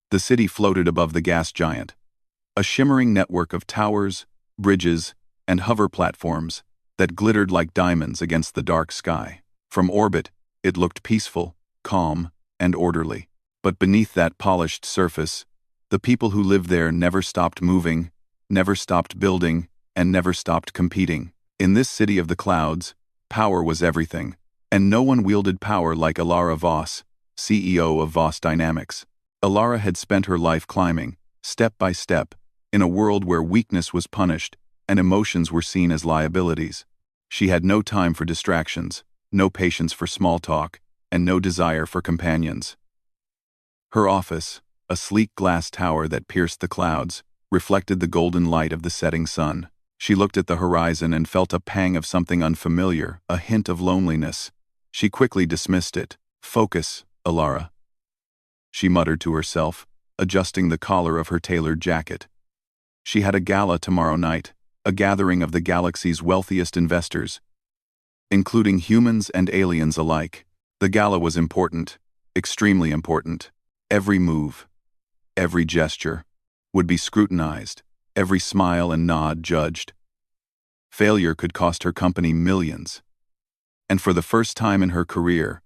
The city floated above the gas giant, a shimmering network of towers, bridges, and hover platforms that glittered like diamonds against the dark sky. From orbit, it looked peaceful, calm, and orderly. But beneath that polished surface, the people who lived there never stopped moving, never stopped building, and never stopped competing. In this city of the clouds, power was everything, and no one wielded power like Ilara Voss, CEO of Voss Dynamics. Ilara had spent her life climbing, step by step, in a world where weakness was punished and emotions were seen as liabilities. She had no time for distractions, no patience for small talk, and no desire for companions. Her office, a sleek glass tower that pierced the clouds, reflected the golden light of the setting sun. She looked at the horizon and felt a pang of something unfamiliar, a hint of loneliness. She quickly dismissed it. "Focus, Ilara," she muttered to herself, adjusting the collar of her tailored jacket. She had a gala tomorrow night, a gathering of the galaxy's wealthiest investors, including humans and aliens alike. The gala was important, extremely important. Every move, every gesture, would be scrutinized, every smile and nod judged. Failure could cost her company millions. And for the first time in her career,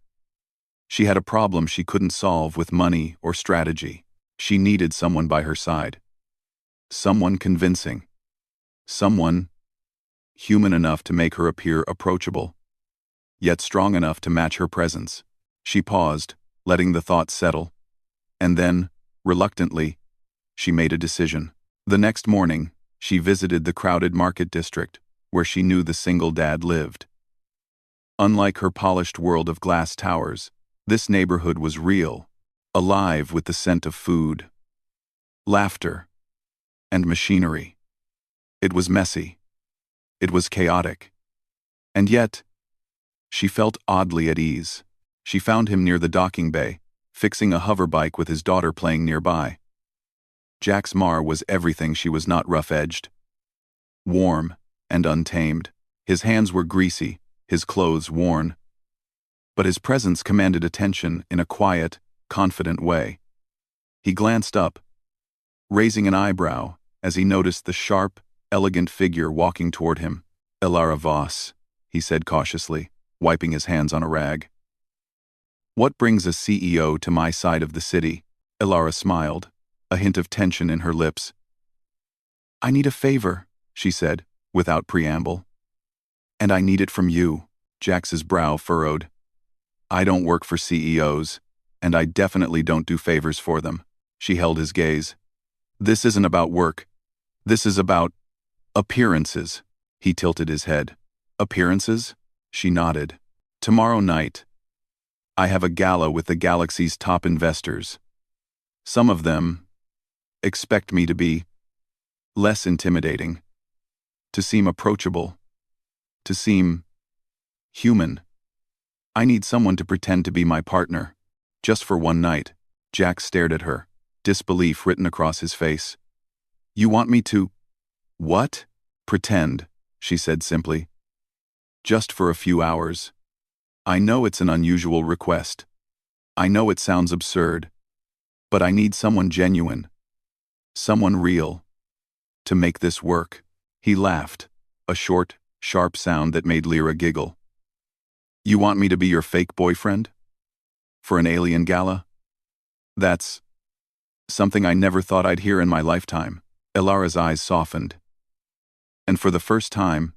she had a problem she couldn't solve with money or strategy. She needed someone by her side. Someone convincing. Someone human enough to make her appear approachable, yet strong enough to match her presence. She paused, letting the thought settle. And then, reluctantly, she made a decision. The next morning, she visited the crowded market district, where she knew the single dad lived. Unlike her polished world of glass towers, this neighborhood was real, alive with the scent of food, laughter, and machinery. It was messy. It was chaotic. And yet, she felt oddly at ease. She found him near the docking bay, fixing a hoverbike with his daughter playing nearby. Jax Mar was everything she was not rough-edged. Warm and untamed. His hands were greasy, his clothes worn. But his presence commanded attention in a quiet, confident way. He glanced up, raising an eyebrow as he noticed the sharp, elegant figure walking toward him. "Ilara Voss," he said cautiously, wiping his hands on a rag. "What brings a CEO to my side of the city?" Ilara smiled, a hint of tension in her lips. "I need a favor," she said, without preamble. "And I need it from you." Jax's brow furrowed. "I don't work for CEOs, and I definitely don't do favors for them." She held his gaze. "This isn't about work. This is about appearances." He tilted his head. "Appearances?" She nodded. "Tomorrow night, I have a gala with the galaxy's top investors. Some of them expect me to be less intimidating, to seem approachable, to seem human. I need someone to pretend to be my partner, just for one night." Jax stared at her, disbelief written across his face. "You want me to—" "What?" "Pretend," she said simply. "Just for a few hours. I know it's an unusual request. I know it sounds absurd. But I need someone genuine, someone real, to make this work." He laughed, a short, sharp sound that made Lyra giggle. "You want me to be your fake boyfriend? For an alien gala? That's something I never thought I'd hear in my lifetime." Ilara's eyes softened. And for the first time,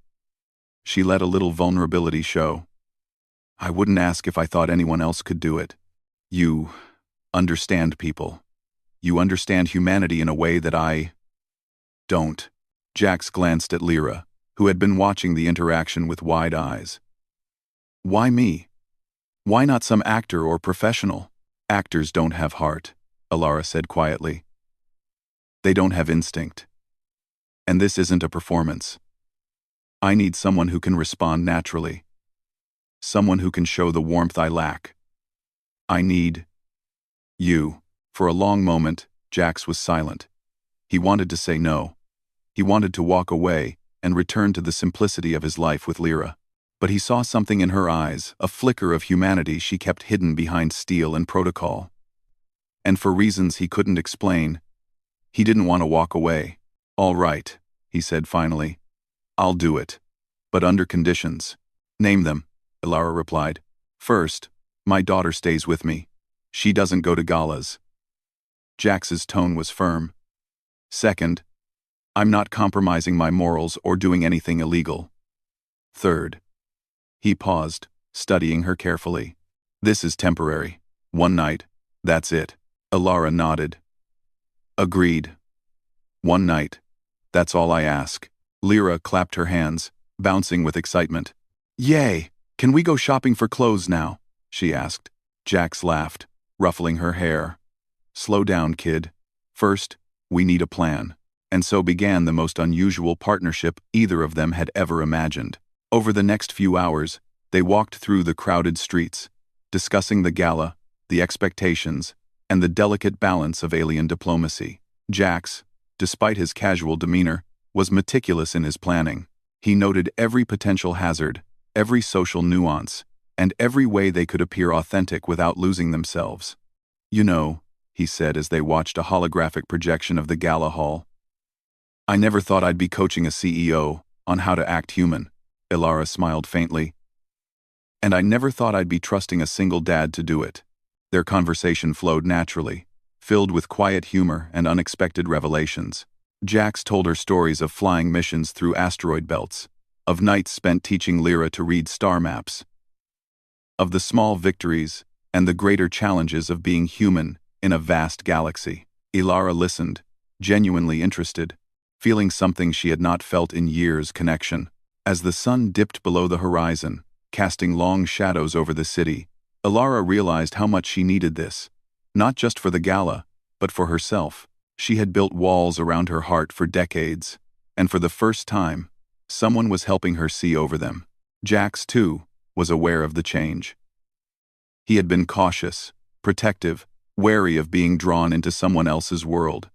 she let a little vulnerability show. "I wouldn't ask if I thought anyone else could do it. You understand people. You understand humanity in a way that I don't." Jax glanced at Lyra, who had been watching the interaction with wide eyes. "Why me? Why not some actor or professional?" "Actors don't have heart," Ilara said quietly. "They don't have instinct. And this isn't a performance. I need someone who can respond naturally. Someone who can show the warmth I lack. I need you." For a long moment, Jax was silent. He wanted to say no. He wanted to walk away and return to the simplicity of his life with Lyra. But he saw something in her eyes, a flicker of humanity she kept hidden behind steel and protocol. and for reasons he couldn't explain, he didn't want to walk away. "All right," he said finally. "I'll do it. But under conditions." "Name them," Ilara replied. "First, my daughter stays with me. She doesn't go to galas." Jax's tone was firm. "Second, I'm not compromising my morals or doing anything illegal. Third." He paused, studying her carefully. "This is temporary. One night, that's it." Ilara nodded. "Agreed. One night. That's all I ask." Lyra clapped her hands, bouncing with excitement. "Yay! Can we go shopping for clothes now?" she asked. Jax laughed, ruffling her hair. "Slow down, kid. First, we need a plan." And so began the most unusual partnership either of them had ever imagined. Over the next few hours, they walked through the crowded streets, discussing the gala, the expectations, and the delicate balance of alien diplomacy. Jax, despite his casual demeanor, was meticulous in his planning. He noted every potential hazard, every social nuance, and every way they could appear authentic without losing themselves. "You know," he said as they watched a holographic projection of the gala hall, "I never thought I'd be coaching a CEO on how to act human." Ilara smiled faintly. "And I never thought I'd be trusting a single dad to do it." Their conversation flowed naturally, filled with quiet humor and unexpected revelations. Jax told her stories of flying missions through asteroid belts, of nights spent teaching Lyra to read star maps, of the small victories and the greater challenges of being human in a vast galaxy. Ilara listened, genuinely interested, feeling something she had not felt in years: connection. As the sun dipped below the horizon, casting long shadows over the city, Ilara realized how much she needed this. Not just for the gala, but for herself. She had built walls around her heart for decades, and for the first time, someone was helping her see over them. Jax, too, was aware of the change. He had been cautious, protective, wary of being drawn into someone else's world.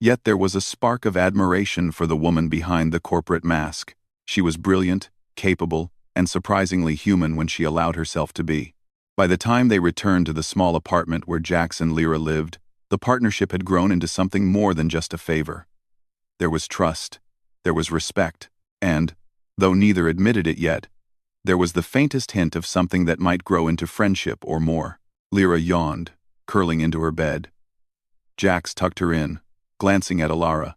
Yet there was a spark of admiration for the woman behind the corporate mask. She was brilliant, capable, and surprisingly human when she allowed herself to be. By the time they returned to the small apartment where Jax and Lyra lived, the partnership had grown into something more than just a favor. There was trust, there was respect, and, though neither admitted it yet, there was the faintest hint of something that might grow into friendship or more. Lyra yawned, curling into her bed. Jax tucked her in, glancing at Ilara,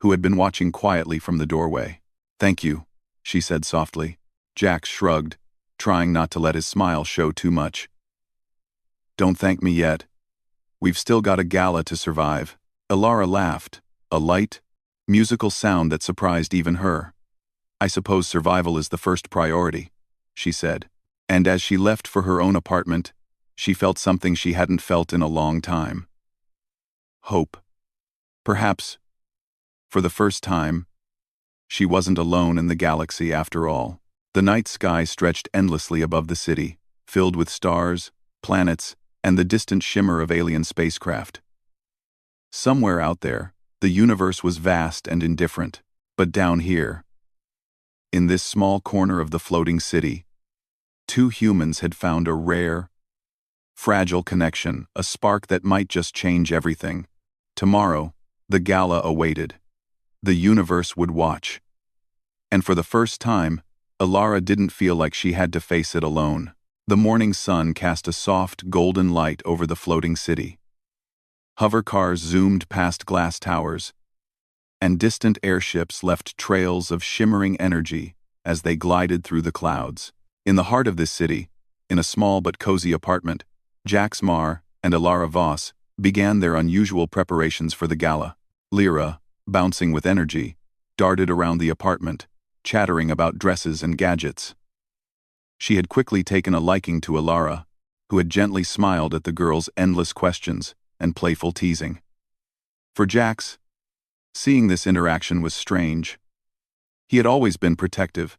who had been watching quietly from the doorway. "Thank you," she said softly. Jax shrugged, trying not to let his smile show too much. "Don't thank me yet. We've still got a gala to survive." Ilara laughed, a light, musical sound that surprised even her. "I suppose survival is the first priority," she said. And as she left for her own apartment, she felt something she hadn't felt in a long time. Hope. Perhaps, for the first time, she wasn't alone in the galaxy after all. The night sky stretched endlessly above the city, filled with stars, planets, and the distant shimmer of alien spacecraft. Somewhere out there, the universe was vast and indifferent, but down here, in this small corner of the floating city, two humans had found a rare, fragile connection, a spark that might just change everything. Tomorrow, the gala awaited. The universe would watch. And for the first time, Ilara didn't feel like she had to face it alone. The morning sun cast a soft, golden light over the floating city. Hover cars zoomed past glass towers, and distant airships left trails of shimmering energy as they glided through the clouds. In the heart of this city, in a small but cozy apartment, Jax Marr and Ilara Voss began their unusual preparations for the gala. Lyra, bouncing with energy, darted around the apartment, chattering about dresses and gadgets. She had quickly taken a liking to Ilara, who had gently smiled at the girl's endless questions and playful teasing. For Jax, seeing this interaction was strange. He had always been protective,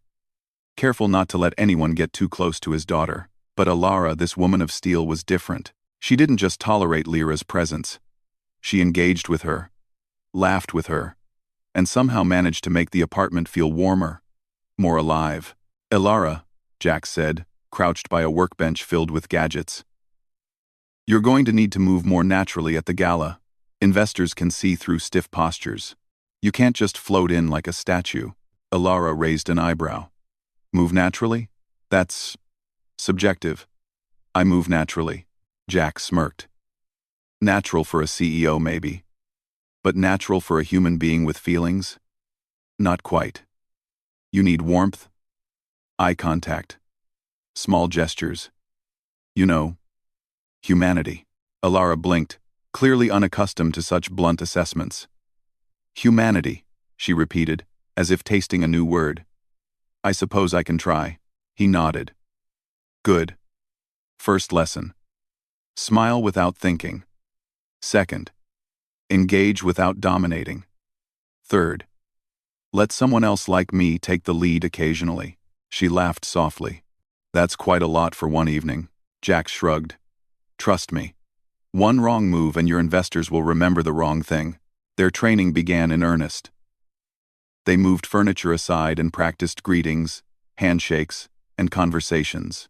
careful not to let anyone get too close to his daughter. But Ilara, this woman of steel, was different. She didn't just tolerate Lyra's presence. She engaged with her, laughed with her, and somehow managed to make the apartment feel warmer, more alive. "Ilara," Jax said, crouched by a workbench filled with gadgets. You're going to need to move more naturally at the gala. Investors can see through stiff postures. You can't just float in like a statue. Alara raised an eyebrow. Move naturally? That's subjective. I move naturally. Jack smirked. Natural for a CEO, maybe. But natural for a human being with feelings? Not quite. You need warmth, eye contact, small gestures. You know, humanity. Alara blinked, clearly unaccustomed to such blunt assessments. Humanity, she repeated, as if tasting a new word. I suppose I can try. He nodded. Good. First lesson. Smile without thinking. Second. Engage without dominating. Third. Let someone else like me take the lead occasionally. She laughed softly. That's quite a lot for one evening. Jack shrugged. Trust me. One wrong move and your investors will remember the wrong thing. Their training began in earnest. They moved furniture aside and practiced greetings, handshakes, and conversations.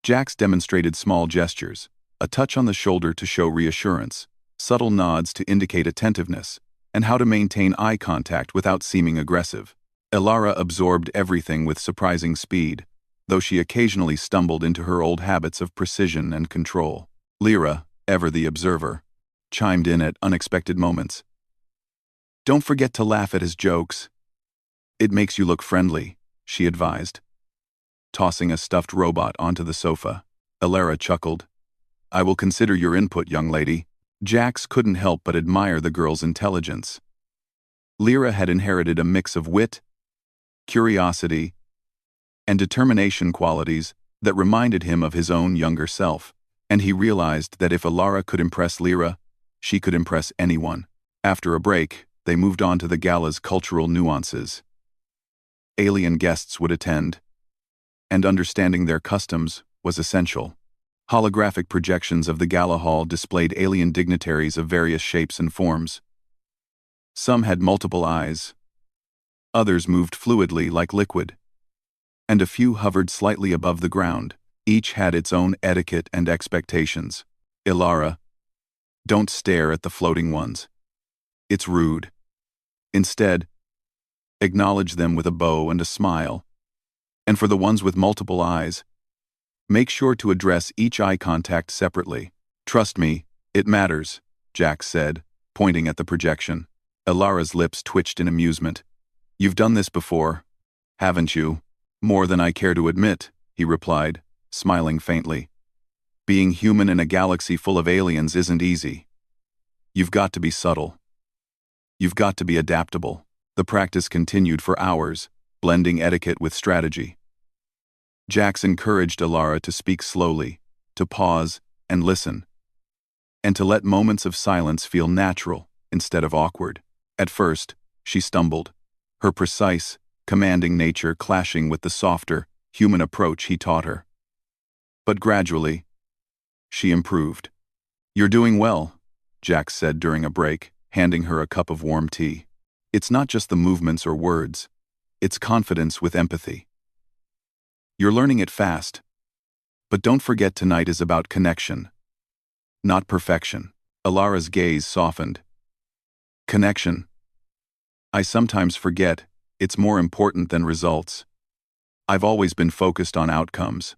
Jax demonstrated small gestures, a touch on the shoulder to show reassurance, subtle nods to indicate attentiveness, and how to maintain eye contact without seeming aggressive. Alara absorbed everything with surprising speed, though she occasionally stumbled into her old habits of precision and control. Lyra, ever the observer, chimed in at unexpected moments. Don't forget to laugh at his jokes. It makes you look friendly, she advised. Tossing a stuffed robot onto the sofa, Alara chuckled. I will consider your input, young lady. Jax couldn't help but admire the girl's intelligence. Lyra had inherited a mix of wit, curiosity, and determination qualities that reminded him of his own younger self, and he realized that if Alara could impress Lyra, she could impress anyone. After a break, they moved on to the gala's cultural nuances. Alien guests would attend, and understanding their customs was essential. Holographic projections of the gala hall displayed alien dignitaries of various shapes and forms. Some had multiple eyes. Others moved fluidly like liquid. And a few hovered slightly above the ground. Each had its own etiquette and expectations. Alara, don't stare at the floating ones. It's rude. Instead, acknowledge them with a bow and a smile. And for the ones with multiple eyes, make sure to address each eye contact separately. Trust me, it matters, Jack said, pointing at the projection. Alara's lips twitched in amusement. You've done this before, haven't you? More than I care to admit, he replied, smiling faintly. Being human in a galaxy full of aliens isn't easy. You've got to be subtle. You've got to be adaptable. The practice continued for hours, blending etiquette with strategy. Jax encouraged Alara to speak slowly, to pause and listen, and to let moments of silence feel natural instead of awkward. At first, she stumbled, her precise, commanding nature clashing with the softer, human approach he taught her. But gradually, she improved. You're doing well, Jax said during a break, handing her a cup of warm tea. It's not just the movements or words, it's confidence with empathy. You're learning it fast. But don't forget tonight is about connection, not perfection. Alara's gaze softened. Connection. I sometimes forget it's more important than results. I've always been focused on outcomes.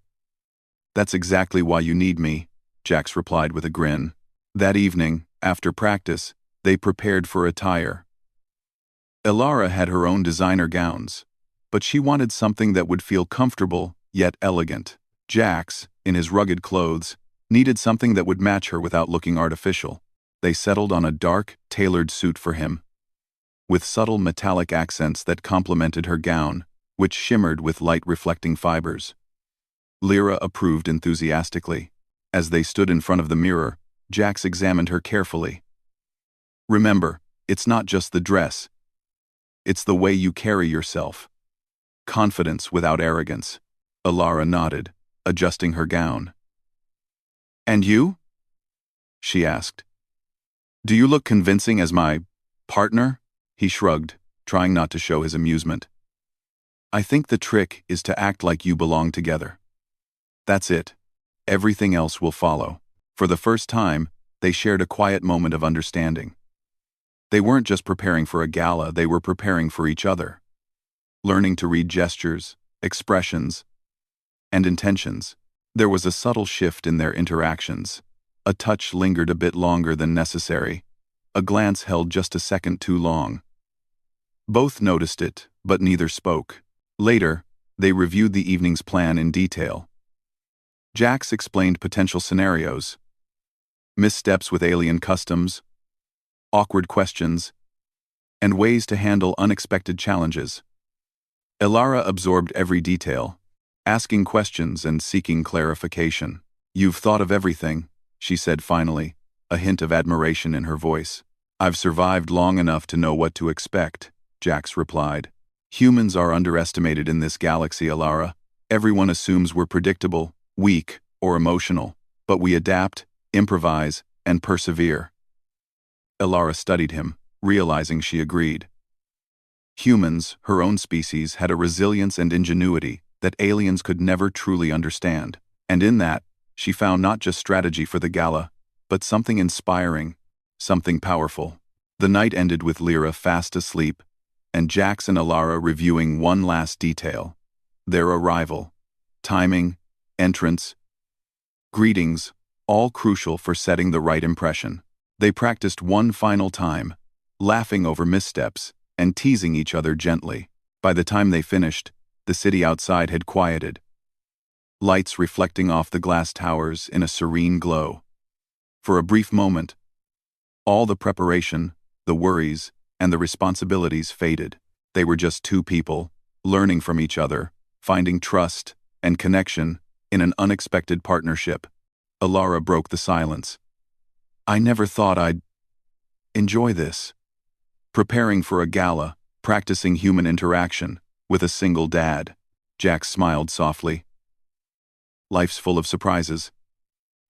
That's exactly why you need me, Jax replied with a grin. That evening, after practice, they prepared for attire. Alara had her own designer gowns, but she wanted something that would feel comfortable, yet elegant. Jax, in his rugged clothes, needed something that would match her without looking artificial. They settled on a dark, tailored suit for him, with subtle metallic accents that complemented her gown, which shimmered with light-reflecting fibers. Lyra approved enthusiastically. As they stood in front of the mirror, Jax examined her carefully. Remember, it's not just the dress. It's the way you carry yourself. Confidence without arrogance. Alara nodded, adjusting her gown. And you? She asked. Do you look convincing as my partner? He shrugged, trying not to show his amusement. I think the trick is to act like you belong together. That's it. Everything else will follow. For the first time, they shared a quiet moment of understanding. They weren't just preparing for a gala, they were preparing for each other. Learning to read gestures, expressions, and intentions. There was a subtle shift in their interactions. A touch lingered a bit longer than necessary. A glance held just a second too long. Both noticed it, but neither spoke. Later, they reviewed the evening's plan in detail. Jax explained potential scenarios, missteps with alien customs, awkward questions, and ways to handle unexpected challenges. Elara absorbed every detail, asking questions and seeking clarification. "You've thought of everything," she said finally, a hint of admiration in her voice. "I've survived long enough to know what to expect," Jax replied. "Humans are underestimated in this galaxy, Elara. Everyone assumes we're predictable, weak, or emotional, but we adapt, improvise, and persevere." Elara studied him, realizing she agreed. Humans, her own species, had a resilience and ingenuity that aliens could never truly understand. And in that, she found not just strategy for the gala, but something inspiring, something powerful. The night ended with Lyra fast asleep, and Jax and Elara reviewing one last detail: their arrival. Timing, entrance, greetings, all crucial for setting the right impression. They practiced one final time, laughing over missteps and teasing each other gently. By the time they finished, the city outside had quieted, lights reflecting off the glass towers in a serene glow. For a brief moment, all the preparation, the worries, and the responsibilities faded. They were just two people, learning from each other, finding trust and connection in an unexpected partnership. Elara broke the silence. "I never thought I'd enjoy this. Preparing for a gala, practicing human interaction, with a single dad." Jax smiled softly. "Life's full of surprises.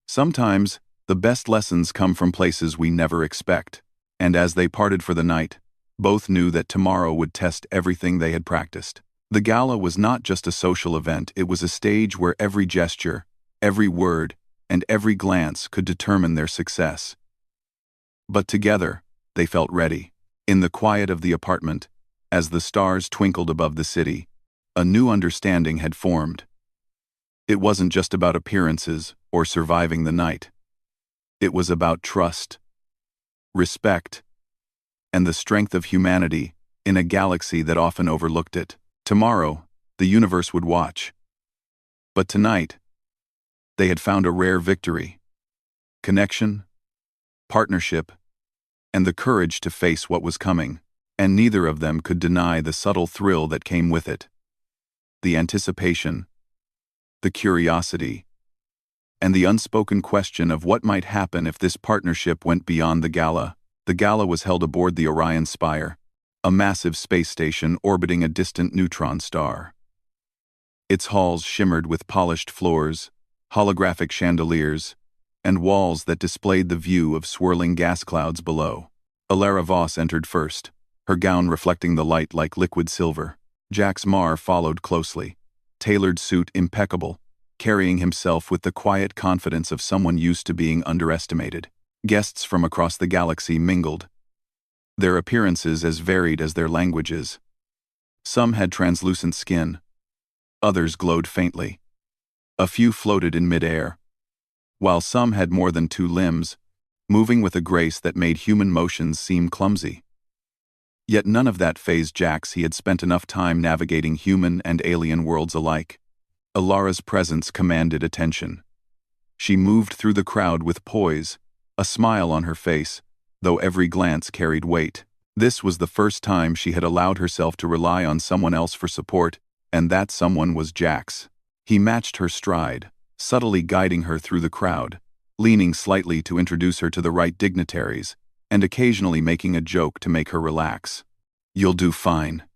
Sometimes, the best lessons come from places we never expect." And as they parted for the night, both knew that tomorrow would test everything they had practiced. The gala was not just a social event, it was a stage where every gesture, every word, and every glance could determine their success. But together, they felt ready. In the quiet of the apartment, as the stars twinkled above the city, a new understanding had formed. It wasn't just about appearances or surviving the night. It was about trust, respect, and the strength of humanity in a galaxy that often overlooked it. Tomorrow, the universe would watch. But tonight, they had found a rare victory: connection, partnership, and the courage to face what was coming. And neither of them could deny the subtle thrill that came with it. The anticipation, the curiosity, and the unspoken question of what might happen if this partnership went beyond the gala. The gala was held aboard the Orion Spire, a massive space station orbiting a distant neutron star. Its halls shimmered with polished floors, holographic chandeliers, and walls that displayed the view of swirling gas clouds below. Elara Voss entered first, her gown reflecting the light like liquid silver. Jax Mar followed closely, tailored suit impeccable, carrying himself with the quiet confidence of someone used to being underestimated. Guests from across the galaxy mingled, their appearances as varied as their languages. Some had translucent skin, others glowed faintly. A few floated in midair, while some had more than two limbs, moving with a grace that made human motions seem clumsy. Yet none of that fazed Jax. He had spent enough time navigating human and alien worlds alike. Elara's presence commanded attention. She moved through the crowd with poise, a smile on her face, though every glance carried weight. This was the first time she had allowed herself to rely on someone else for support, and that someone was Jax. He matched her stride, subtly guiding her through the crowd, leaning slightly to introduce her to the right dignitaries, and occasionally making a joke to make her relax. "You'll do fine,"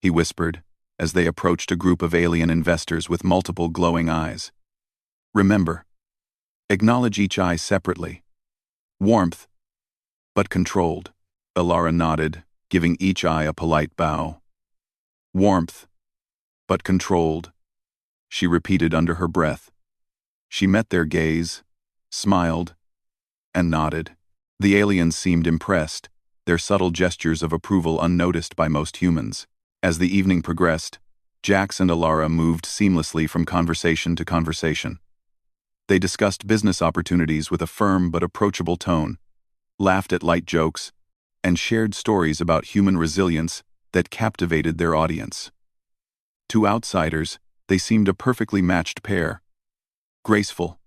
he whispered, as they approached a group of alien investors with multiple glowing eyes. "Remember, acknowledge each eye separately. Warmth, but controlled." Elara nodded, giving each eye a polite bow. "Warmth, but controlled," she repeated under her breath. She met their gaze, smiled, and nodded. The aliens seemed impressed, their subtle gestures of approval unnoticed by most humans. As the evening progressed, Jax and Alara moved seamlessly from conversation to conversation. They discussed business opportunities with a firm but approachable tone, laughed at light jokes, and shared stories about human resilience that captivated their audience. To outsiders, they seemed a perfectly matched pair, graceful,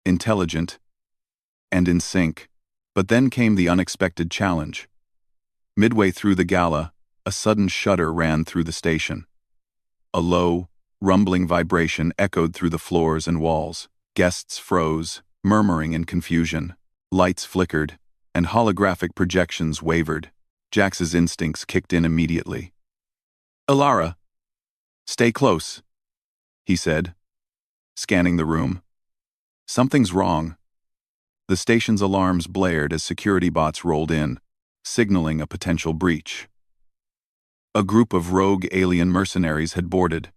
intelligent, and in sync. But then came the unexpected challenge. Midway through the gala, a sudden shudder ran through the station. A low, rumbling vibration echoed through the floors and walls. Guests froze, murmuring in confusion. Lights flickered, and holographic projections wavered. Jax's instincts kicked in immediately. "Alara, stay close," he said, scanning the room. "Something's wrong." The station's alarms blared as security bots rolled in, signaling a potential breach. A group of rogue alien mercenaries had boarded,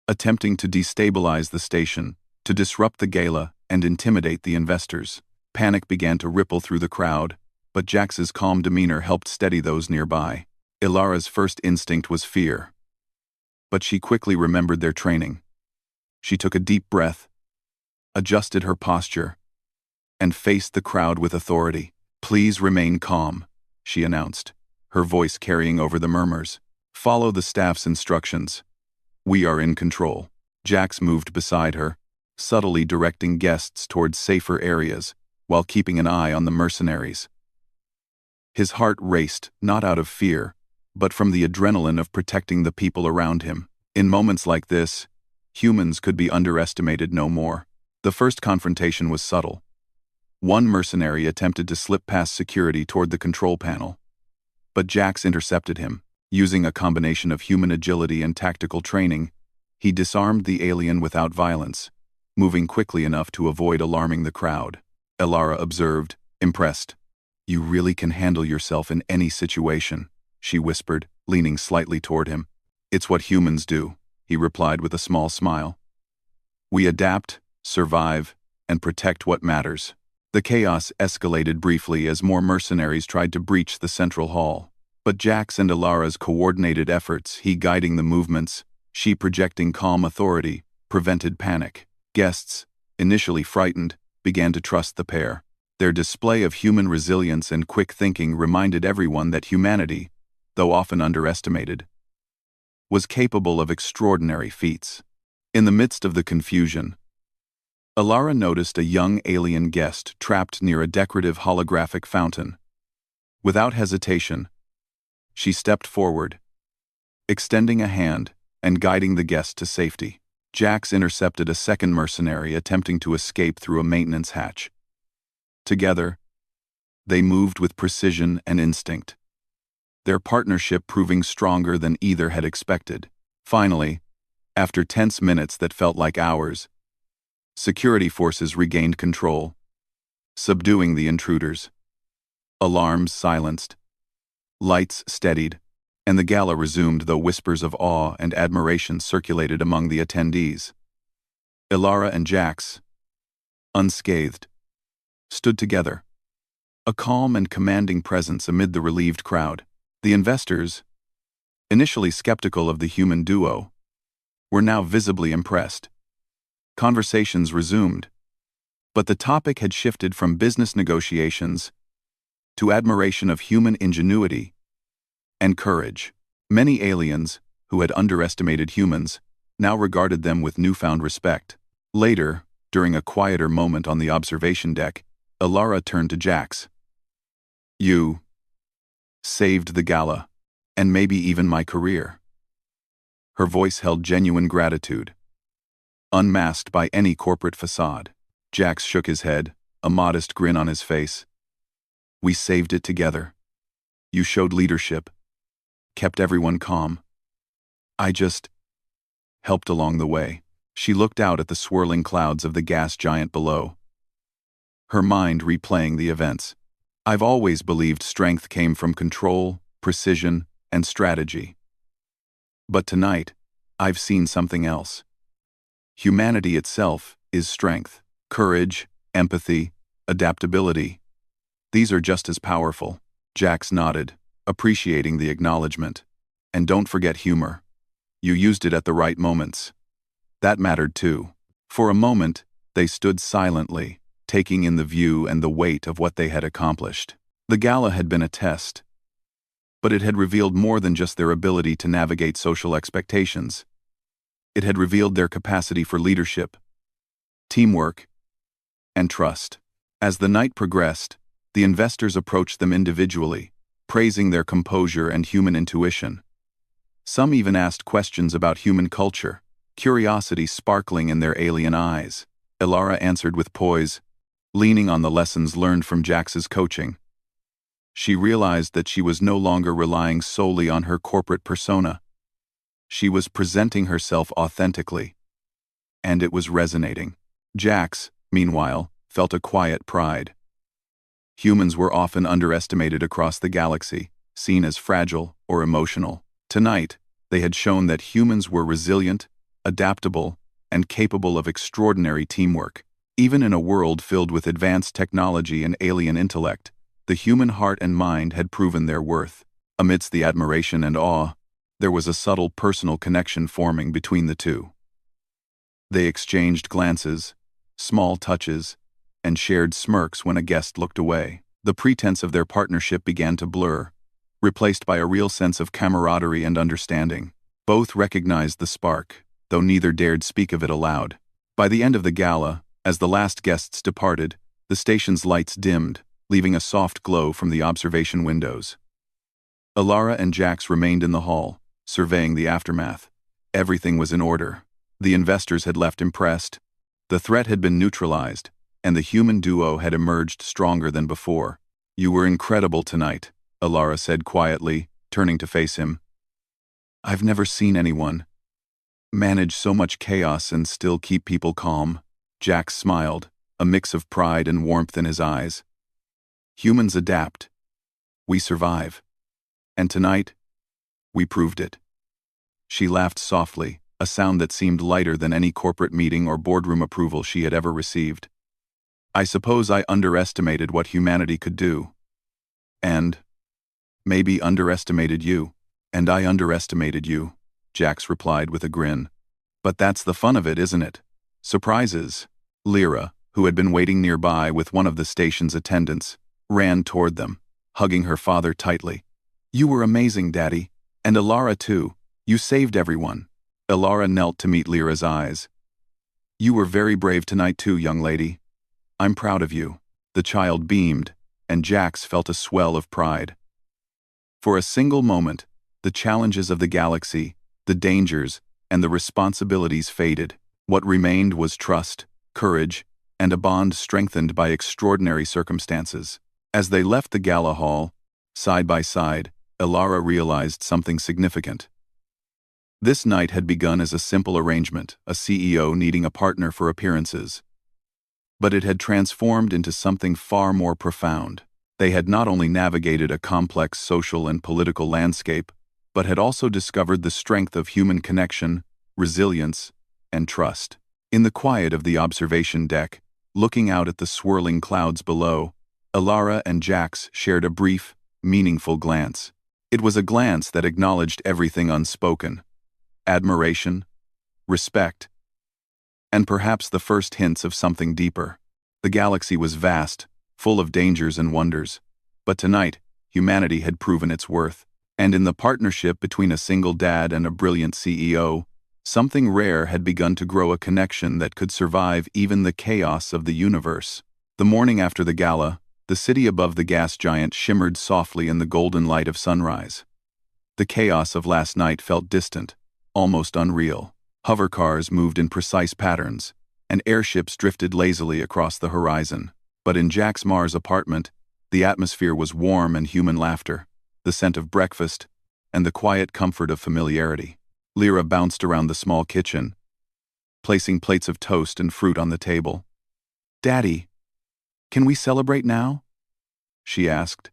attempting to destabilize the station, to disrupt the gala and intimidate the investors. Panic began to ripple through the crowd, but Jax's calm demeanor helped steady those nearby. Ilara's first instinct was fear, but she quickly remembered their training. She took a deep breath, adjusted her posture, and faced the crowd with authority. "Please remain calm," she announced, her voice carrying over the murmurs. "Follow the staff's instructions. We are in control." Jax moved beside her, subtly directing guests towards safer areas, while keeping an eye on the mercenaries. His heart raced, not out of fear, but from the adrenaline of protecting the people around him. In moments like this, humans could be underestimated no more. The first confrontation was subtle. One mercenary attempted to slip past security toward the control panel, but Jax intercepted him. Using a combination of human agility and tactical training, he disarmed the alien without violence, moving quickly enough to avoid alarming the crowd. Alara observed, impressed. "You really can handle yourself in any situation," she whispered, leaning slightly toward him. "It's what humans do," he replied with a small smile. "We adapt, survive, and protect what matters." The chaos escalated briefly as more mercenaries tried to breach the central hall. But Jax and Alara's coordinated efforts, he guiding the movements, she projecting calm authority, prevented panic. Guests, initially frightened, began to trust the pair. Their display of human resilience and quick thinking reminded everyone that humanity, though often underestimated, was capable of extraordinary feats. In the midst of the confusion, Alara noticed a young alien guest trapped near a decorative holographic fountain. Without hesitation, she stepped forward, extending a hand and guiding the guest to safety. Jax intercepted a second mercenary attempting to escape through a maintenance hatch. Together, they moved with precision and instinct, their partnership proving stronger than either had expected. Finally, after tense minutes that felt like hours, security forces regained control, subduing the intruders. Alarms silenced, lights steadied, and the gala resumed, though whispers of awe and admiration circulated among the attendees. Alara and Jax, unscathed, stood together, a calm and commanding presence amid the relieved crowd. The investors, initially skeptical of the human duo, were now visibly impressed. Conversations resumed, but the topic had shifted from business negotiations to admiration of human ingenuity and courage. Many aliens, who had underestimated humans, now regarded them with newfound respect. Later, during a quieter moment on the observation deck, Alara turned to Jax. "You saved the gala, and maybe even my career." Her voice held genuine gratitude, unmasked by any corporate facade. Jax shook his head, a modest grin on his face. "We saved it together. You showed leadership, kept everyone calm. I just helped along the way." She looked out at the swirling clouds of the gas giant below, her mind replaying the events. "I've always believed strength came from control, precision, and strategy. But tonight, I've seen something else. Humanity itself is strength, courage, empathy, adaptability. These are just as powerful. Jax nodded, appreciating the acknowledgement. And don't forget humor. You used it at the right moments. That mattered too. For a moment, they stood silently, taking in the view and the weight of what they had accomplished. The gala had been a test, but it had revealed more than just their ability to navigate social expectations. It had revealed their capacity for leadership, teamwork, and trust. As the night progressed, the investors approached them individually, praising their composure and human intuition. Some even asked questions about human culture, curiosity sparkling in their alien eyes. Elara answered with poise, leaning on the lessons learned from Jax's coaching. She realized that she was no longer relying solely on her corporate persona. She was presenting herself authentically, and it was resonating. Jax, meanwhile, felt a quiet pride. Humans were often underestimated across the galaxy, seen as fragile or emotional. Tonight, they had shown that humans were resilient, adaptable, and capable of extraordinary teamwork. Even in a world filled with advanced technology and alien intellect, the human heart and mind had proven their worth. Amidst the admiration and awe, there was a subtle personal connection forming between the two. They exchanged glances, small touches, and shared smirks when a guest looked away. The pretense of their partnership began to blur, replaced by a real sense of camaraderie and understanding. Both recognized the spark, though neither dared speak of it aloud. By the end of the gala, as the last guests departed, the station's lights dimmed, leaving a soft glow from the observation windows. Elara and Jax remained in the hall, surveying the aftermath. Everything was in order. The investors had left impressed. The threat had been neutralized, and the human duo had emerged stronger than before. "You were incredible tonight," Elara said quietly, turning to face him. "I've never seen anyone manage so much chaos and still keep people calm." Jax smiled, a mix of pride and warmth in his eyes. "Humans adapt. We survive. And tonight, we proved it." She laughed softly, a sound that seemed lighter than any corporate meeting or boardroom approval she had ever received. "I suppose I underestimated what humanity could do. And maybe underestimated you." "And I underestimated you," Jax replied with a grin. "But that's the fun of it, isn't it? Surprises." Lyra, who had been waiting nearby with one of the station's attendants, ran toward them, hugging her father tightly. "You were amazing, Daddy. And Elara too. You saved everyone." Elara knelt to meet Lyra's eyes. "You were very brave tonight too, young lady. I'm proud of you." The child beamed, and Jax felt a swell of pride. For a single moment, the challenges of the galaxy, the dangers, and the responsibilities faded. What remained was trust, courage, and a bond strengthened by extraordinary circumstances. As they left the gala hall, side by side, Elara realized something significant. This night had begun as a simple arrangement, a CEO needing a partner for appearances. But it had transformed into something far more profound. They had not only navigated a complex social and political landscape, but had also discovered the strength of human connection, resilience, and trust. In the quiet of the observation deck, looking out at the swirling clouds below, Elara and Jax shared a brief, meaningful glance. It was a glance that acknowledged everything unspoken: admiration, respect, and perhaps the first hints of something deeper. The galaxy was vast, full of dangers and wonders, but tonight, humanity had proven its worth. And in the partnership between a single dad and a brilliant CEO, something rare had begun to grow, a connection that could survive even the chaos of the universe. The morning after the gala, the city above the gas giant shimmered softly in the golden light of sunrise. The chaos of last night felt distant, almost unreal. Hovercars moved in precise patterns, and airships drifted lazily across the horizon. But in Jax Mar's apartment, the atmosphere was warm and human laughter, the scent of breakfast, and the quiet comfort of familiarity. Lyra bounced around the small kitchen, placing plates of toast and fruit on the table. "Daddy, can we celebrate now?" she asked.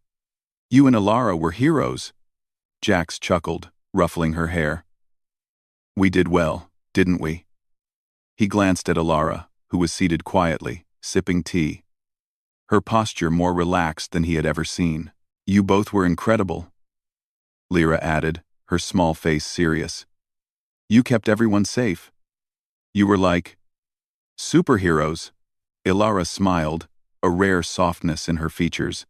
"You and Elara were heroes." Jax chuckled, ruffling her hair. "We did well, didn't we?" He glanced at Elara, who was seated quietly, sipping tea, her posture more relaxed than he had ever seen. "You both were incredible," Lyra added, her small face serious. "You kept everyone safe. You were like superheroes." Ilara smiled, a rare softness in her features.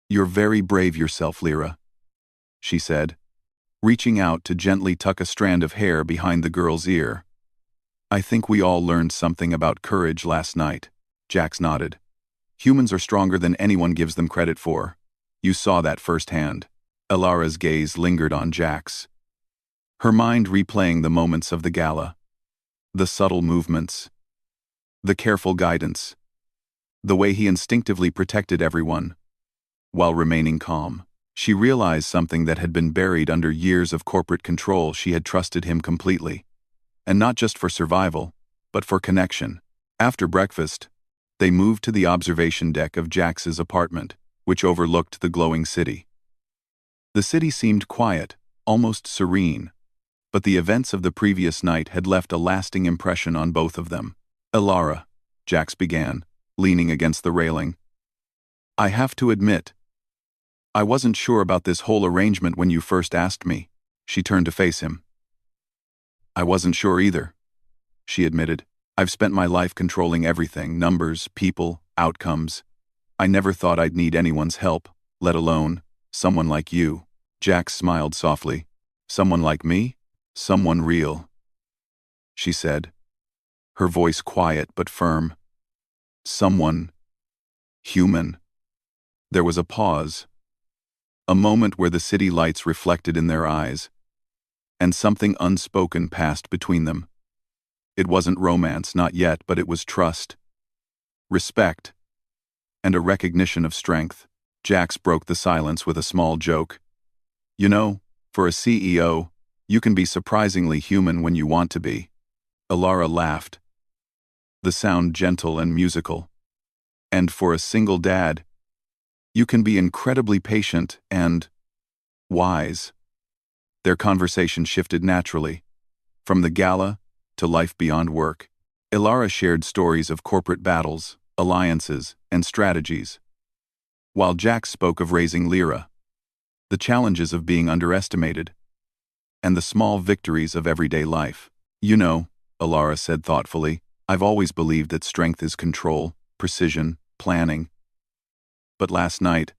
"You're very brave yourself, Lyra," she said, reaching out to gently tuck a strand of hair behind the girl's ear. "I think we all learned something about courage last night." Jax nodded. "Humans are stronger than anyone gives them credit for. You saw that firsthand." Ilara's gaze lingered on Jax, her mind replaying the moments of the gala. The subtle movements, the careful guidance, the way he instinctively protected everyone, while remaining calm. She realized something that had been buried under years of corporate control. She had trusted him completely. And not just for survival, but for connection. After breakfast, they moved to the observation deck of Jax's apartment, which overlooked the glowing city. The city seemed quiet, almost serene, but the events of the previous night had left a lasting impression on both of them. "Ilara," Jax began, leaning against the railing, "I have to admit, I wasn't sure about this whole arrangement when you first asked me." She turned to face him. "I wasn't sure either," she admitted. "I've spent my life controlling everything, numbers, people, outcomes. I never thought I'd need anyone's help, let alone someone like you." Jax smiled softly. "Someone like me? Someone real," she said, her voice quiet but firm. "Someone human." There was a pause, a moment where the city lights reflected in their eyes, and something unspoken passed between them. It wasn't romance, not yet, but it was trust, respect, and a recognition of strength. Jax broke the silence with a small joke. "You know, for a CEO, you can be surprisingly human when you want to be." Ilara laughed, the sound gentle and musical. "And for a single dad, you can be incredibly patient and wise." Their conversation shifted naturally, from the gala to life beyond work. Ilara shared stories of corporate battles, alliances, and strategies, while Jax spoke of raising Lyra, the challenges of being underestimated, and the small victories of everyday life. "You know," Ilara said thoughtfully, "I've always believed that strength is control, precision, planning. But last night,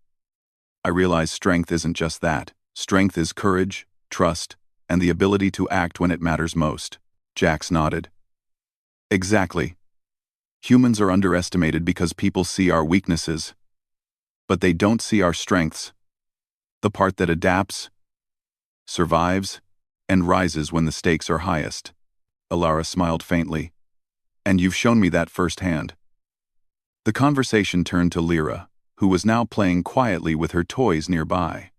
I realized strength isn't just that. Strength is courage, trust, and the ability to act when it matters most." Jax nodded. "Exactly. Humans are underestimated because people see our weaknesses, but they don't see our strengths. The part that adapts, survives, and rises when the stakes are highest." Ilara smiled faintly. "And you've shown me that firsthand." The conversation turned to Lyra, who was now playing quietly with her toys nearby.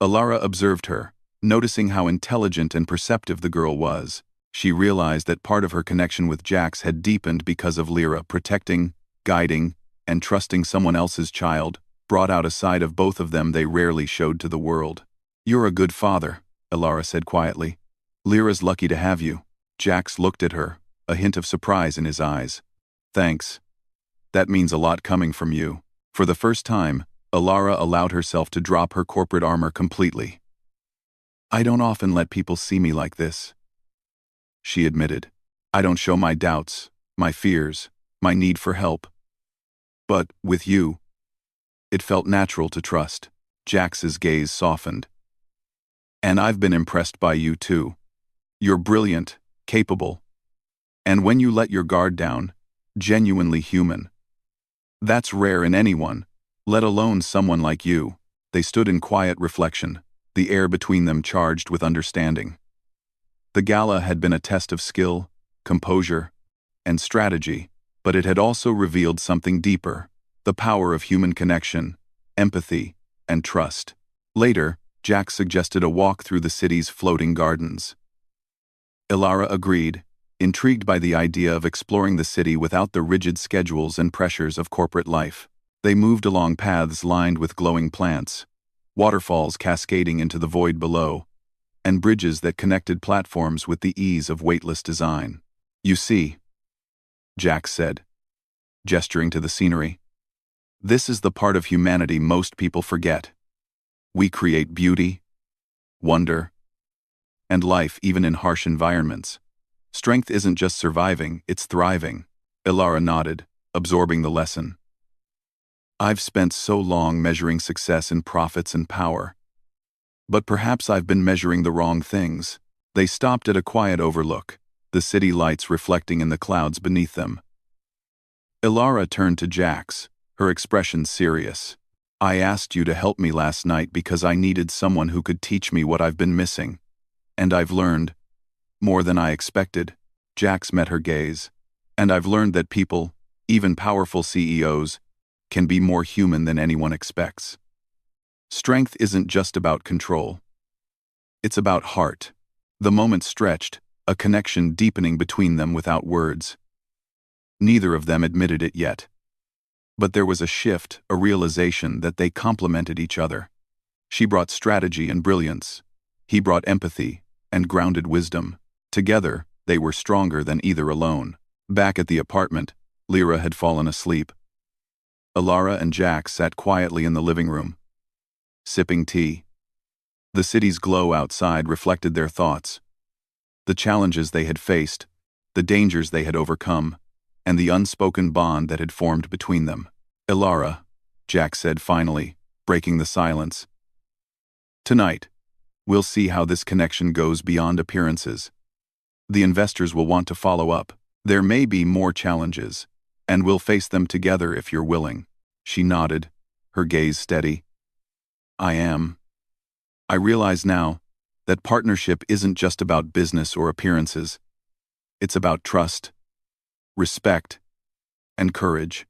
Ilara observed her, noticing how intelligent and perceptive the girl was. She realized that part of her connection with Jax had deepened because of Lyra. Protecting, guiding, and trusting someone else's child brought out a side of both of them they rarely showed to the world. "You're a good father," Ilara said quietly. "Lyra's lucky to have you." Jax looked at her, a hint of surprise in his eyes. "Thanks. That means a lot coming from you." For the first time, Ilara allowed herself to drop her corporate armor completely. "I don't often let people see me like this," she admitted. "I don't show my doubts, my fears, my need for help. But, with you, it felt natural to trust." Jax's gaze softened. "And I've been impressed by you too. You're brilliant, capable, and when you let your guard down, genuinely human. That's rare in anyone, let alone someone like you." They stood in quiet reflection, the air between them charged with understanding. The gala had been a test of skill, composure, and strategy, but it had also revealed something deeper: the power of human connection, empathy, and trust. Later, Jax suggested a walk through the city's floating gardens. Ilara agreed, intrigued by the idea of exploring the city without the rigid schedules and pressures of corporate life. They moved along paths lined with glowing plants, waterfalls cascading into the void below, and bridges that connected platforms with the ease of weightless design. "You see," Jax said, gesturing to the scenery. This is the part of humanity most people forget. We create beauty, wonder, and life even in harsh environments. Strength isn't just surviving, it's thriving. Ilara nodded, absorbing the lesson. I've spent so long measuring success in profits and power. But perhaps I've been measuring the wrong things. They stopped at a quiet overlook, the city lights reflecting in the clouds beneath them. Ilara turned to Jax, her expression serious. I asked you to help me last night because I needed someone who could teach me what I've been missing. And I've learned more than I expected. Jax met her gaze. And I've learned that people, even powerful CEOs, can be more human than anyone expects. Strength isn't just about control. It's about heart. The moment stretched, a connection deepening between them without words. Neither of them admitted it yet. But there was a shift, a realization that they complemented each other. She brought strategy and brilliance. He brought empathy and grounded wisdom. Together, they were stronger than either alone. Back at the apartment, Lyra had fallen asleep. Ilara and Jax sat quietly in the living room, sipping tea. The city's glow outside reflected their thoughts. The challenges they had faced, the dangers they had overcome, and the unspoken bond that had formed between them. Ilara, Jax said finally, breaking the silence. Tonight, we'll see how this connection goes beyond appearances. The investors will want to follow up. There may be more challenges, and we'll face them together if you're willing. She nodded, her gaze steady. I am. I realize now that partnership isn't just about business or appearances. It's about trust, respect, and courage.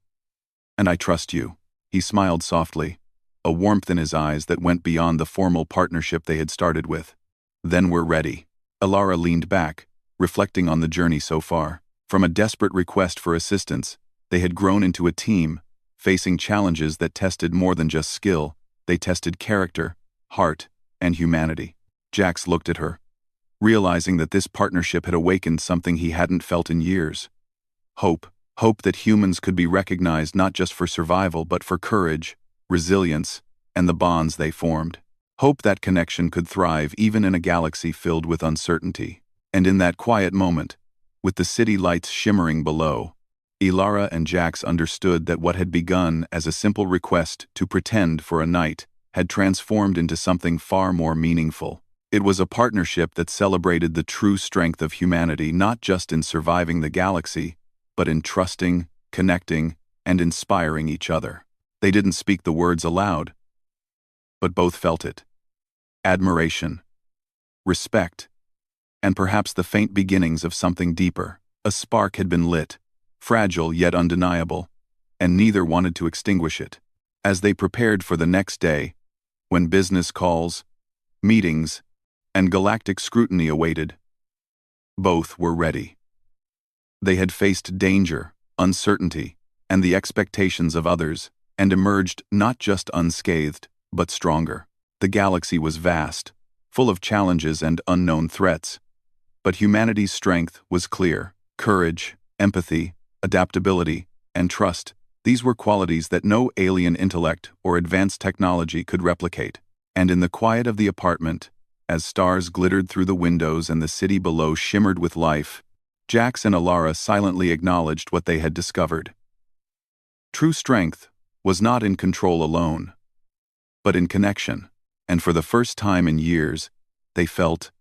And I trust you. He smiled softly, a warmth in his eyes that went beyond the formal partnership they had started with. Then we're ready. Ilara leaned back, reflecting on the journey so far. From a desperate request for assistance, they had grown into a team, facing challenges that tested more than just skill. They tested character, heart, and humanity. Jax looked at her, realizing that this partnership had awakened something he hadn't felt in years. Hope that humans could be recognized not just for survival but for courage, resilience, and the bonds they formed. Hope that connection could thrive even in a galaxy filled with uncertainty. And in that quiet moment, with the city lights shimmering below, Ilara and Jax understood that what had begun as a simple request to pretend for a night had transformed into something far more meaningful. It was a partnership that celebrated the true strength of humanity not just in surviving the galaxy, but in trusting, connecting, and inspiring each other. They didn't speak the words aloud, but both felt it. Admiration, respect, and perhaps the faint beginnings of something deeper. A spark had been lit, fragile yet undeniable, and neither wanted to extinguish it. As they prepared for the next day, when business calls, meetings, and galactic scrutiny awaited, both were ready. They had faced danger, uncertainty, and the expectations of others, and emerged not just unscathed, but stronger. The galaxy was vast, full of challenges and unknown threats, but humanity's strength was clear. Courage, empathy, adaptability, and trust. These were qualities that no alien intellect or advanced technology could replicate. And in the quiet of the apartment, as stars glittered through the windows and the city below shimmered with life, Jax and Ilara silently acknowledged what they had discovered. True strength was not in control alone, but in connection, and for the first time in years, they felt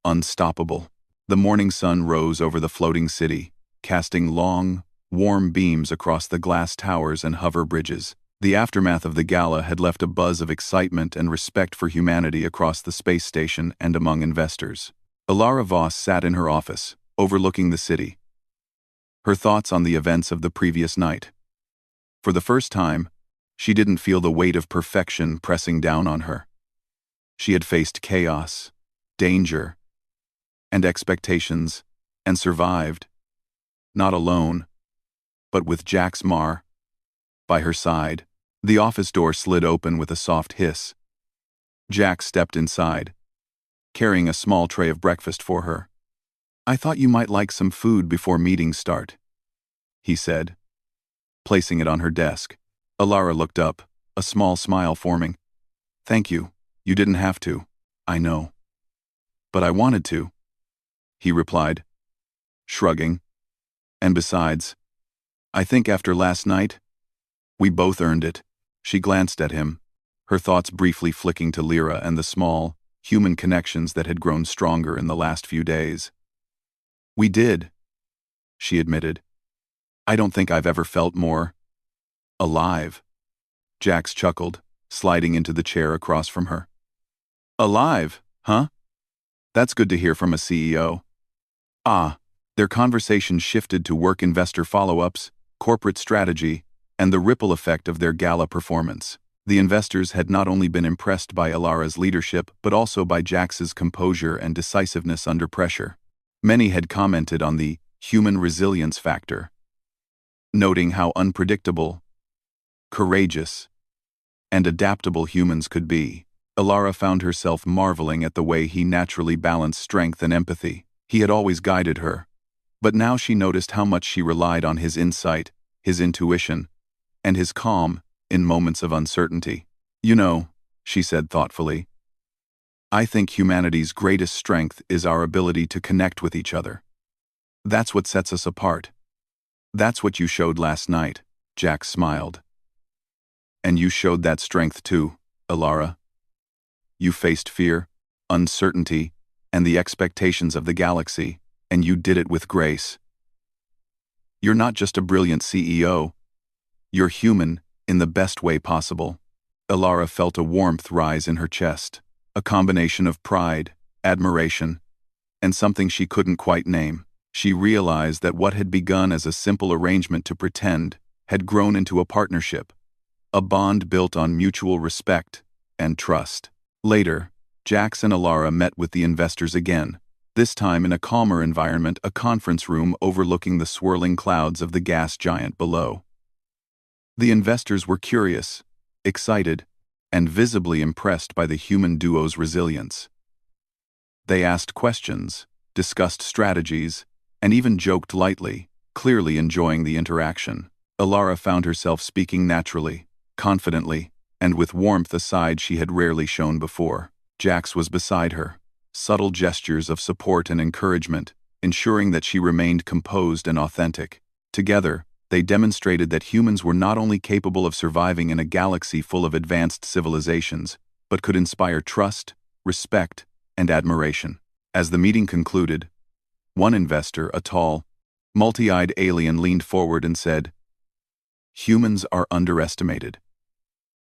unstoppable. The morning sun rose over the floating city, casting long, warm beams across the glass towers and hover bridges. The aftermath of the gala had left a buzz of excitement and respect for humanity across the space station and among investors. Ilara Voss sat in her office, overlooking the city, her thoughts on the events of the previous night. For the first time, she didn't feel the weight of perfection pressing down on her. She had faced chaos, danger, and expectations, and survived, not alone, but with Jax Mar by her side. The office door slid open with a soft hiss. Jax stepped inside, carrying a small tray of breakfast for her. "I thought you might like some food before meetings start," he said. placing it on her desk. Alara looked up, a small smile forming. "Thank you. You didn't have to. I know. But I wanted to," he replied, shrugging. "And besides, I think after last night, we both earned it." She glanced at him, her thoughts briefly flicking to Lyra and the small, human connections that had grown stronger in the last few days. "We did," she admitted. "I don't think I've ever felt more alive." Jax chuckled, sliding into the chair across from her. "Alive, huh? That's good to hear from a CEO." Their conversation shifted to work investor follow-ups, corporate strategy, and the ripple effect of their gala performance. The investors had not only been impressed by Alara's leadership but also by Jax's composure and decisiveness under pressure. Many had commented on the human resilience factor, noting how unpredictable, courageous, and adaptable humans could be. Alara found herself marveling at the way he naturally balanced strength and empathy. He had always guided her, but now she noticed how much she relied on his insight, his intuition, and his calm in moments of uncertainty. "You know," she said thoughtfully, "I think humanity's greatest strength is our ability to connect with each other. That's what sets us apart. That's what you showed last night," Jax smiled. "And you showed that strength too, Alara. You faced fear, uncertainty, and the expectations of the galaxy, and you did it with grace. You're not just a brilliant CEO. You're human in the best way possible." Alara felt a warmth rise in her chest, a combination of pride, admiration, and something she couldn't quite name. She realized that what had begun as a simple arrangement to pretend had grown into a partnership, a bond built on mutual respect and trust. Later, Jax and Alara met with the investors again, this time in a calmer environment, a conference room overlooking the swirling clouds of the gas giant below. The investors were curious, excited, and visibly impressed by the human duo's resilience. They asked questions, discussed strategies, and even joked lightly, clearly enjoying the interaction. Alara found herself speaking naturally, confidently, and with warmth a side she had rarely shown before. Jax was beside her, subtle gestures of support and encouragement, ensuring that she remained composed and authentic. Together, they demonstrated that humans were not only capable of surviving in a galaxy full of advanced civilizations, but could inspire trust, respect, and admiration. As the meeting concluded, one investor, a tall, multi-eyed alien, leaned forward and said, "Humans are underestimated.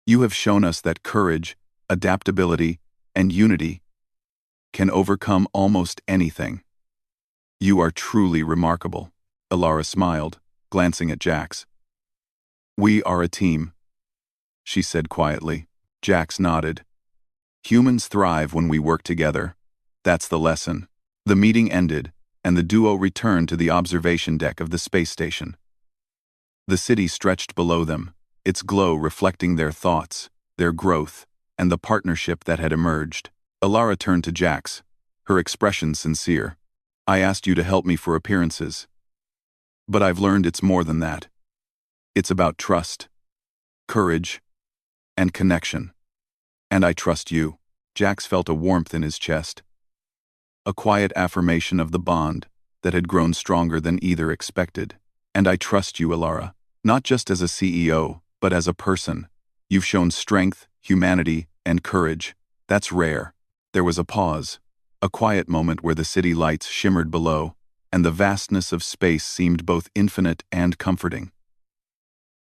You have shown us that courage, adaptability, and unity can overcome almost anything. You are truly remarkable." Alara smiled, glancing at Jax. "We are a team," she said quietly. Jax nodded. "Humans thrive when we work together. That's the lesson." The meeting ended, and the duo returned to the observation deck of the space station. The city stretched below them, its glow reflecting their thoughts, their growth, and the partnership that had emerged. Alara turned to Jax, her expression sincere. "I asked you to help me for appearances. But I've learned it's more than that. It's about trust, courage, and connection. And I trust you." Jax felt a warmth in his chest, a quiet affirmation of the bond that had grown stronger than either expected. "And I trust you, Alara, not just as a CEO, but as a person. You've shown strength, humanity, and courage. That's rare." There was a pause, a quiet moment where the city lights shimmered below, and the vastness of space seemed both infinite and comforting.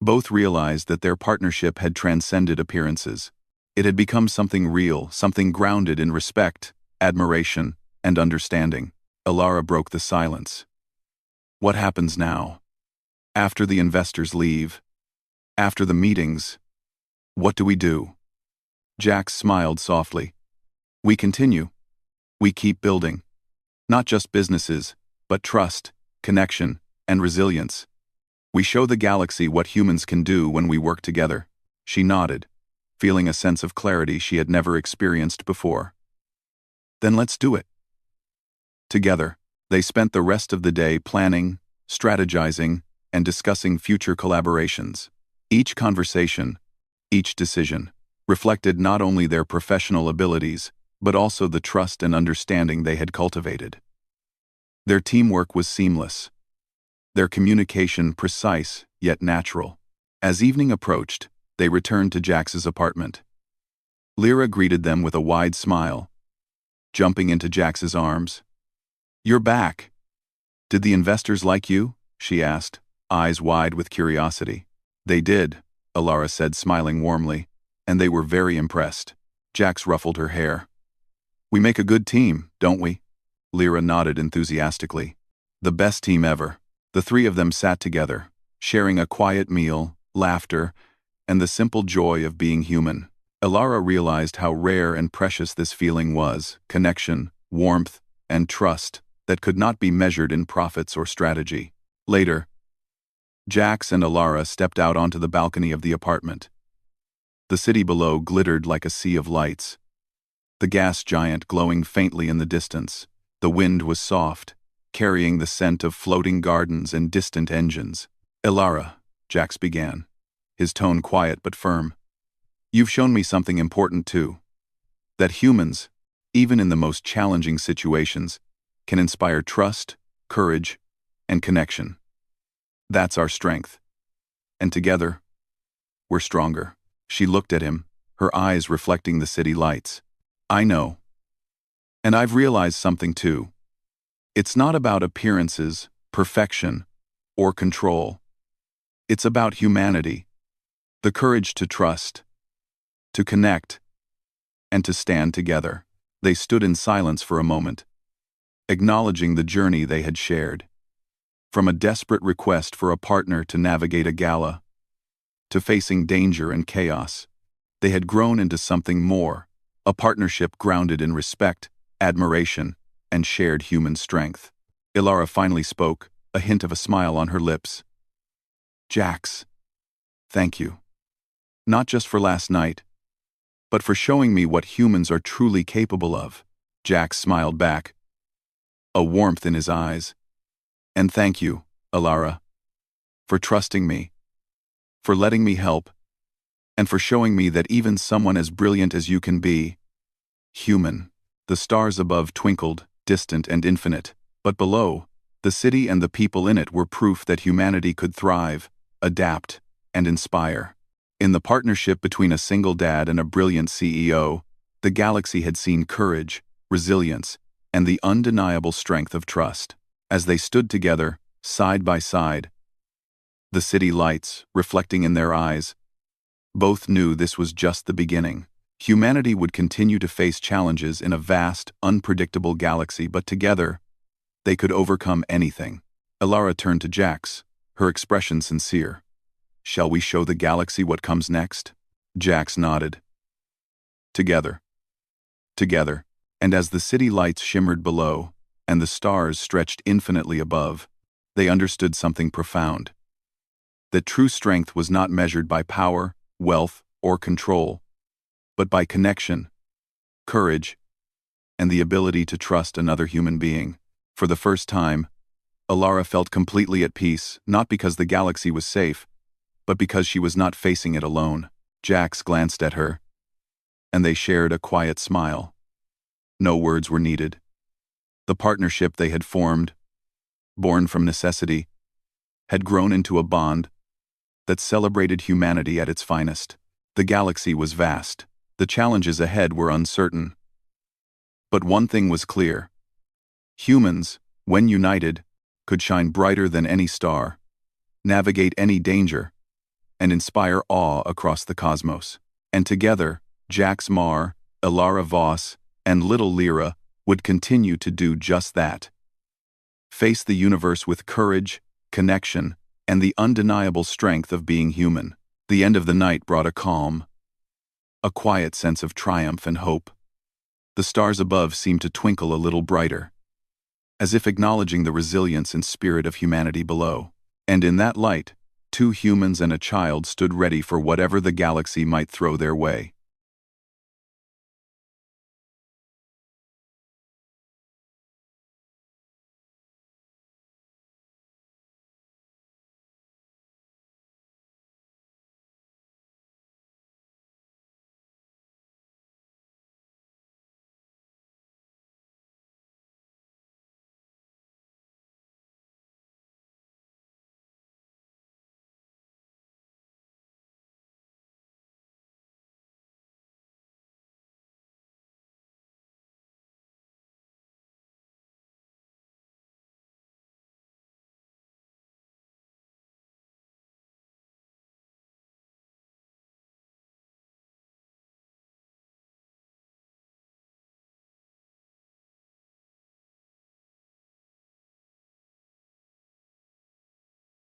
Both realized that their partnership had transcended appearances. It had become something real, something grounded in respect, admiration, and understanding. Alara broke the silence. "What happens now? After the investors leave? After the meetings? What do we do?" Jax smiled softly. "We continue. We keep building. Not just businesses, but trust, connection, and resilience. We show the galaxy what humans can do when we work together." She nodded, feeling a sense of clarity she had never experienced before. "Then let's do it." Together, they spent the rest of the day planning, strategizing, and discussing future collaborations. Each conversation, each decision, reflected not only their professional abilities, but also the trust and understanding they had cultivated. Their teamwork was seamless, their communication precise yet natural. As evening approached, they returned to Jax's apartment. Lyra greeted them with a wide smile, jumping into Jax's arms. "You're back. Did the investors like you?" she asked, eyes wide with curiosity. "They did," Alara said, smiling warmly, "and they were very impressed." Jax ruffled her hair. "We make a good team, don't we?" Lyra nodded enthusiastically. "The best team ever." The three of them sat together, sharing a quiet meal, laughter, and the simple joy of being human. Alara realized how rare and precious this feeling was: connection, warmth, and trust that could not be measured in profits or strategy. Later, Jax and Alara stepped out onto the balcony of the apartment. The city below glittered like a sea of lights, the gas giant glowing faintly in the distance. The wind was soft, carrying the scent of floating gardens and distant engines. "Alara," Jax began, his tone quiet but firm, "you've shown me something important too. That humans, even in the most challenging situations, can inspire trust, courage, and connection. That's our strength. And together, we're stronger." She looked at him, her eyes reflecting the city lights. "I know. And I've realized something too. It's not about appearances, perfection, or control. It's about humanity, the courage to trust, to connect, and to stand together." They stood in silence for a moment, acknowledging the journey they had shared. From a desperate request for a partner to navigate a gala, to facing danger and chaos, they had grown into something more, a partnership grounded in respect, admiration, and shared human strength. Alara finally spoke, a hint of a smile on her lips. "Jax, thank you. Not just for last night, but for showing me what humans are truly capable of." Jax smiled back, a warmth in his eyes. "And thank you, Alara, for trusting me, for letting me help, and for showing me that even someone as brilliant as you can be human." The stars above twinkled, distant and infinite, but below, the city and the people in it were proof that humanity could thrive, adapt, and inspire. In the partnership between a single dad and a brilliant CEO, the galaxy had seen courage, resilience, and the undeniable strength of trust. As they stood together, side by side, the city lights reflecting in their eyes, both knew this was just the beginning. Humanity would continue to face challenges in a vast, unpredictable galaxy, but together, they could overcome anything. Alara turned to Jax, her expression sincere. "Shall we show the galaxy what comes next?" Jax nodded. Together. Together. And as the city lights shimmered below, and the stars stretched infinitely above, they understood something profound. That true strength was not measured by power, wealth, or control, but by connection, courage, and the ability to trust another human being. For the first time, Alara felt completely at peace, not because the galaxy was safe, but because she was not facing it alone. Jax glanced at her, and they shared a quiet smile. No words were needed. The partnership they had formed, born from necessity, had grown into a bond that celebrated humanity at its finest. The galaxy was vast. The challenges ahead were uncertain. But one thing was clear. Humans, when united, could shine brighter than any star, navigate any danger, and inspire awe across the cosmos. And together, Jax Mar, Alara Voss, and little Lyra would continue to do just that. Face the universe with courage, connection, and the undeniable strength of being human. The end of the night brought a calm, a quiet sense of triumph and hope. The stars above seemed to twinkle a little brighter, as if acknowledging the resilience and spirit of humanity below. And in that light, two humans and a child stood ready for whatever the galaxy might throw their way.